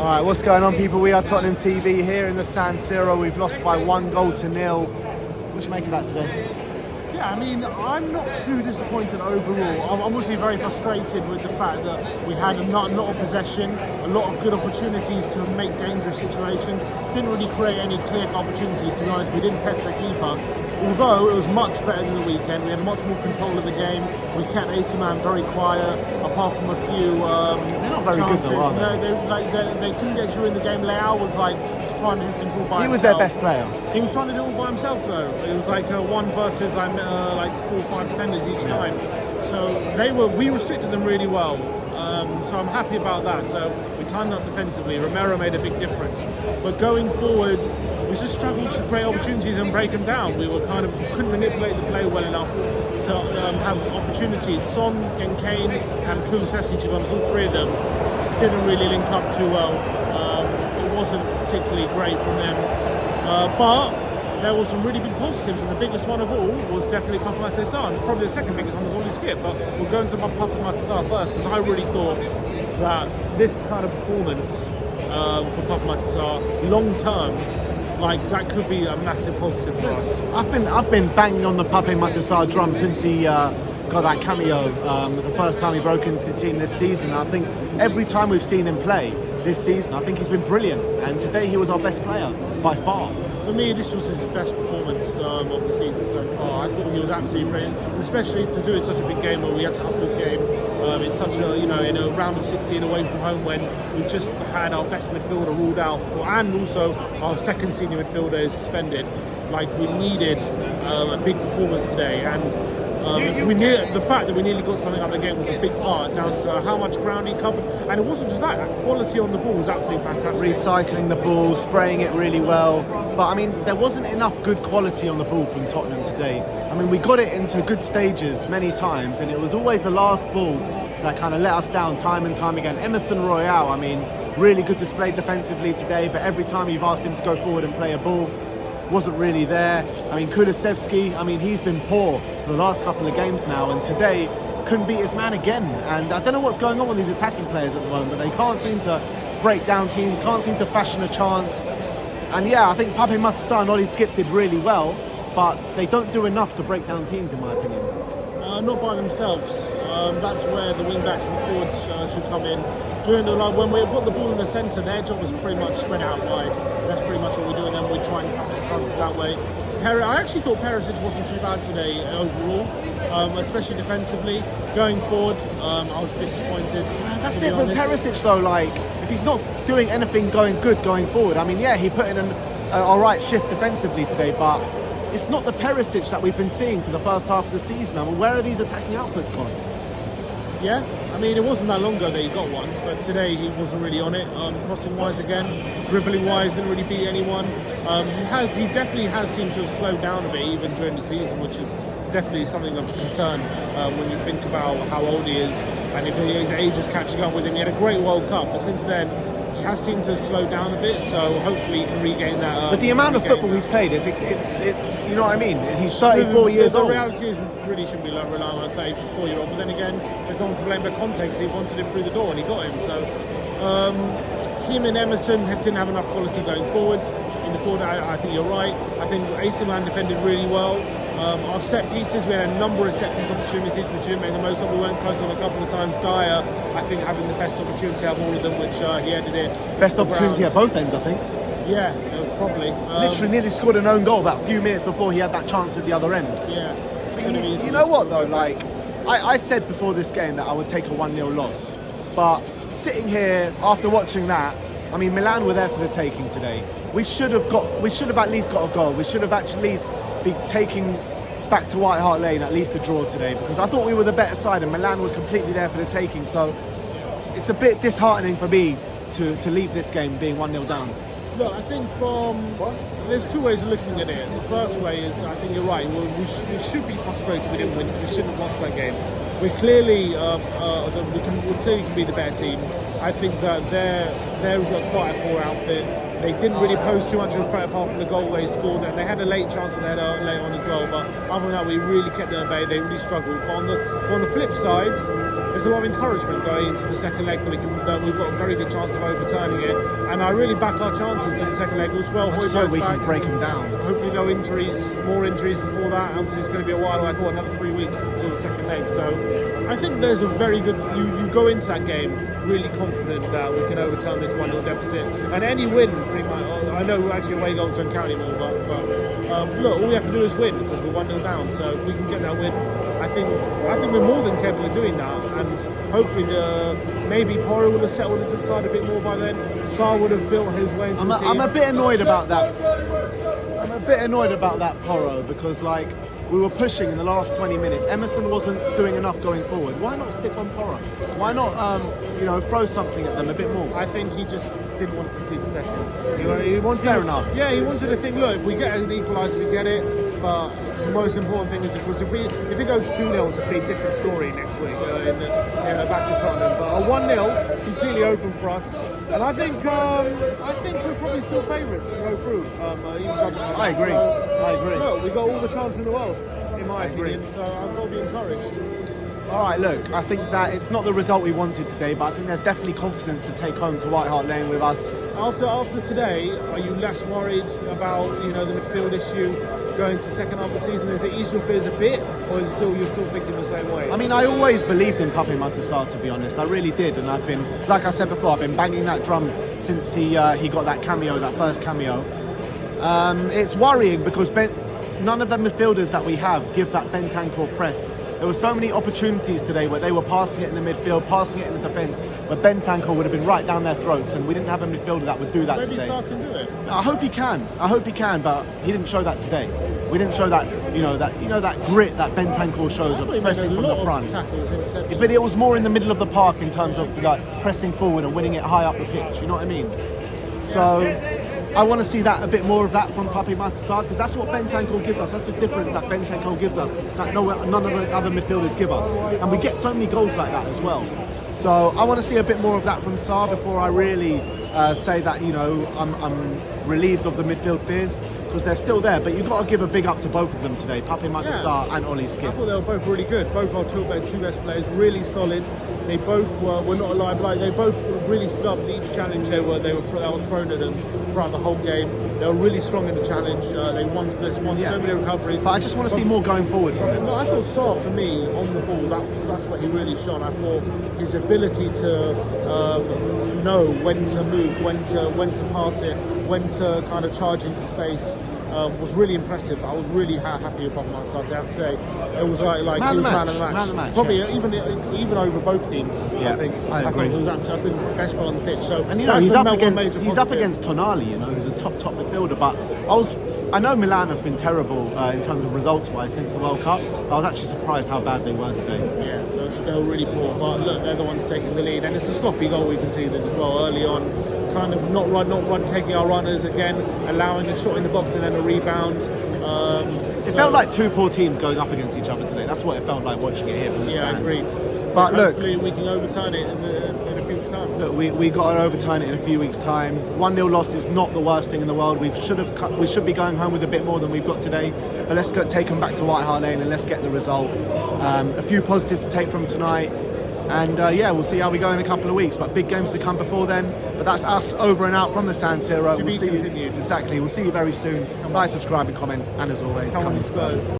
Alright, what's going on, people? We are Tottenham TV here in the San Siro. We've lost by 1-0. What do you make of that today? Yeah, I mean, I'm not too disappointed overall. I'm obviously very frustrated with the fact that we had a lot of possession, a lot of good opportunities to make dangerous situations. Didn't really create any clear opportunities, to be honest. We didn't test the keeper. Although it was much better than the weekend. We had much more control of the game. We kept AC Milan very quiet, apart from a few They're not very chances. good though, are they? No, they couldn't get you in the game. Leao was like trying to do things all by himself. He was their best player. He was trying to do it all by himself though. It was like one versus like 4 or 5 defenders each time. So we restricted them really well. So I'm happy about that. So we tightened up defensively. Romero made a big difference. But going forward, we just struggled to create opportunities and break them down. We couldn't manipulate the play well enough to have opportunities. Son and Kane and Kulusevski, to be honest, all three of them didn't really link up too well. It wasn't particularly great from them. But there were some really big positives, and the biggest one of all was definitely Papa Matasar. Probably the second biggest one was only Skip, but we'll go into Papa Matasar first, because I really thought that this kind of performance for Papa Matasar, long term, that could be a massive positive for us. I've been banging on the Pape Matasar drum since he got that cameo the first time he broke into the team this season. I think every time we've seen him play this season, I think he's been brilliant, and today he was our best player by far. For me, this was his best performance of the season so far. I thought he was absolutely brilliant, especially to do it in such a big game where we had to up his game in such a in a round of 16 away from home, when we just had our best midfielder ruled out and also our second senior midfielder is suspended. We needed a big performance today, and the fact that we nearly got something out of the game was a big part, down to how much ground he covered. And it wasn't just that, quality on the ball was absolutely fantastic. Recycling the ball, spraying it really well. But I mean, there wasn't enough good quality on the ball from Tottenham today. I mean, we got it into good stages many times, and it was always the last ball that kind of let us down time and time again. Emerson Royale, I mean, really good display defensively today, but every time you've asked him to go forward and play a ball, wasn't really there. I mean, Kulusevski, I mean, he's been poor for the last couple of games now, and today couldn't beat his man again. And I don't know what's going on with these attacking players at the moment, but they can't seem to break down teams, can't seem to fashion a chance. And yeah, I think Pape Matasar and Ollie Skip did really well, but they don't do enough to break down teams, in my opinion. Not by themselves. That's where the wing-backs and forwards should come in. When we put the ball in the centre, their job was pretty much spread out wide. That's pretty much what we do, and then we try and pass the chances that way. I actually thought Perisic wasn't too bad today overall, especially defensively. Going forward, I was a bit disappointed. That's it, but Perisic though, if he's not doing anything going forward, I mean, yeah, he put in an alright shift defensively today, but it's not the Perisic that we've been seeing for the first half of the season. I mean, where are these attacking outputs gone? Yeah, I mean, it wasn't that long ago that he got one, but today he wasn't really on it. Crossing-wise again, dribbling-wise, didn't really beat anyone. He definitely has seemed to have slowed down a bit even during the season, which is definitely something of a concern when you think about how old he is and if his age is catching up with him. He had a great World Cup, but since then he has seemed to slow down a bit, so hopefully he can regain that. But the amount of football he's played is it's you know what I mean? He's 34 years old. The reality is we really shouldn't be relying on a 34-year-old, but then again, there's no one to blame but Conte, because he wanted him through the door and he got him. So him and Emerson didn't have enough quality going forwards. In the forward, I think you're right. I think AC Milan defended really well. Our set pieces, we had a number of set piece opportunities which we didn't make the most of. We weren't close on a couple of times. Dyer, I think, having the best opportunity out of all of them, which he headed in. Best opportunity at both ends, I think. Yeah, probably. Literally nearly scored an own goal about a few minutes before he had that chance at the other end. Yeah. You know what though, I said before this game that I would take a 1-0 loss, but sitting here after watching that, I mean, Milan were there for the taking today. We should have at least got a goal. We should have at least been taking back to White Hart Lane at least a draw today, because I thought we were the better side and Milan were completely there for the taking. So it's a bit disheartening for me to leave this game being 1-0 down. Look, I think there's two ways of looking at it. The first way is, I think you're right, we should be frustrated we didn't win. We shouldn't have lost that game. We clearly can be the better team. I think that They've got quite a poor outfit. They didn't really pose too much of a threat apart from the goal they scored, and they had a late chance late on as well. But other than that, we really kept them at bay. They really struggled. But on the flip side, there's a lot of encouragement going into the second leg that we've got a very good chance of overturning it. And I really back our chances in the second leg as well. I just hope we can break them down. Hopefully no injuries, more injuries before that. Obviously it's going to be a while. I thought another 3 weeks until the second leg. So I think there's a very good. You go into that game really confident that we can overturn this 1-0 deficit, and any win pretty much. I know actually away goals don't count anymore, but look, all we have to do is win because we're 1-0 down. So if we can get that win, I think we're more than capable of doing that, and hopefully maybe Porro will have settled into the side a bit more by then. Sarr would have built his way into the team. I'm a bit annoyed about that. I'm a bit annoyed about that, Porro, because like we were pushing in the last 20 minutes. Emerson wasn't doing enough going forward. Why not stick on Porro? Why not, throw something at them a bit more? I think he just didn't want to concede a second. He wanted fair enough. Yeah, he wanted to think, look, if we get an equaliser, we get it. But the most important thing is, of course, if it goes 2-0, it's a big different story next week in the back of Tottenham. But a 1-0 completely open for us, and I think we're probably still favourites to go through. Even judging by that. I agree. Look, we got all the chance in the world, in my opinion. So I've got to be encouraged. All right, look, I think that it's not the result we wanted today, but I think there's definitely confidence to take home to White Hart Lane with us. After today, are you less worried about the midfield issue going to the second half of the season? Is it eased your fears a bit, or is you're still thinking the same way? I mean, I always believed in Pape Matar Sarr, to be honest. I really did, and I've been, like I said before, I've been banging that drum since he got that first cameo. It's worrying because none of the midfielders that we have give that Bentancur press. There were so many opportunities today where they were passing it in the midfield, passing it in the defence, where Bentancur would have been right down their throats, and we didn't have a midfielder that would do that today. Maybe Sarr can do it. I hope he can, but he didn't show that today. We didn't show that, that grit that Bentancur shows of pressing from the front. But it was more in the middle of the park in terms of like pressing forward and winning it high up the pitch. You know what I mean? So I want to see that a bit more of that from Pape Matar Sarr, because that's what Bentancur gives us. That's the difference that Bentancur gives us that none of the other midfielders give us, and we get so many goals like that as well. So I want to see a bit more of that from Sarr before I really say that I'm relieved of the midfield fears, because they're still there. But you've got to give a big up to both of them today, Pape Matar Sarr and Ollie Skip. I thought they were both really good. Both our two best players, really solid. They both were not alive. Like they both really stood up to each challenge that was thrown at them throughout the whole game. They were really strong in the challenge. They won so many recoveries. But I just want to see more going forward from him. No, I thought Sarr, for me, on the ball, that's what he really shone. I thought his ability to know when to move, when to pass it, when to kind of charge into space. Was really impressive. I was really happy with Pape Matar Sarr, I have to say. It was like he was man of the match. Probably even over both teams. Yeah, I think. I agree. He was absolutely the best player on the pitch. So and he's up against Tonali, who's a top midfielder. But I know Milan have been terrible in terms of results wise since the World Cup. I was actually surprised how bad they were today. Yeah, they were really poor. But look, they're the ones taking the lead, and it's a sloppy goal we conceded as well early on. Kind of not run, taking our runners again, allowing a shot in the box and then a rebound. It felt like two poor teams going up against each other today. That's what it felt like watching it here from the stands. Yeah, agreed. But look, hopefully we can overturn it in a few weeks' time. Look, we got to overturn it in a few weeks' time. 1-0 loss is not the worst thing in the world. We should be going home with a bit more than we've got today. But let's take them back to White Hart Lane and let's get the result. A few positives to take from tonight. And we'll see how we go in a couple of weeks. But big games to come before then. But that's us over and out from the San Siro. To be continued. Exactly. We'll see you very soon. Like, subscribe and comment. And as always, come on Spurs.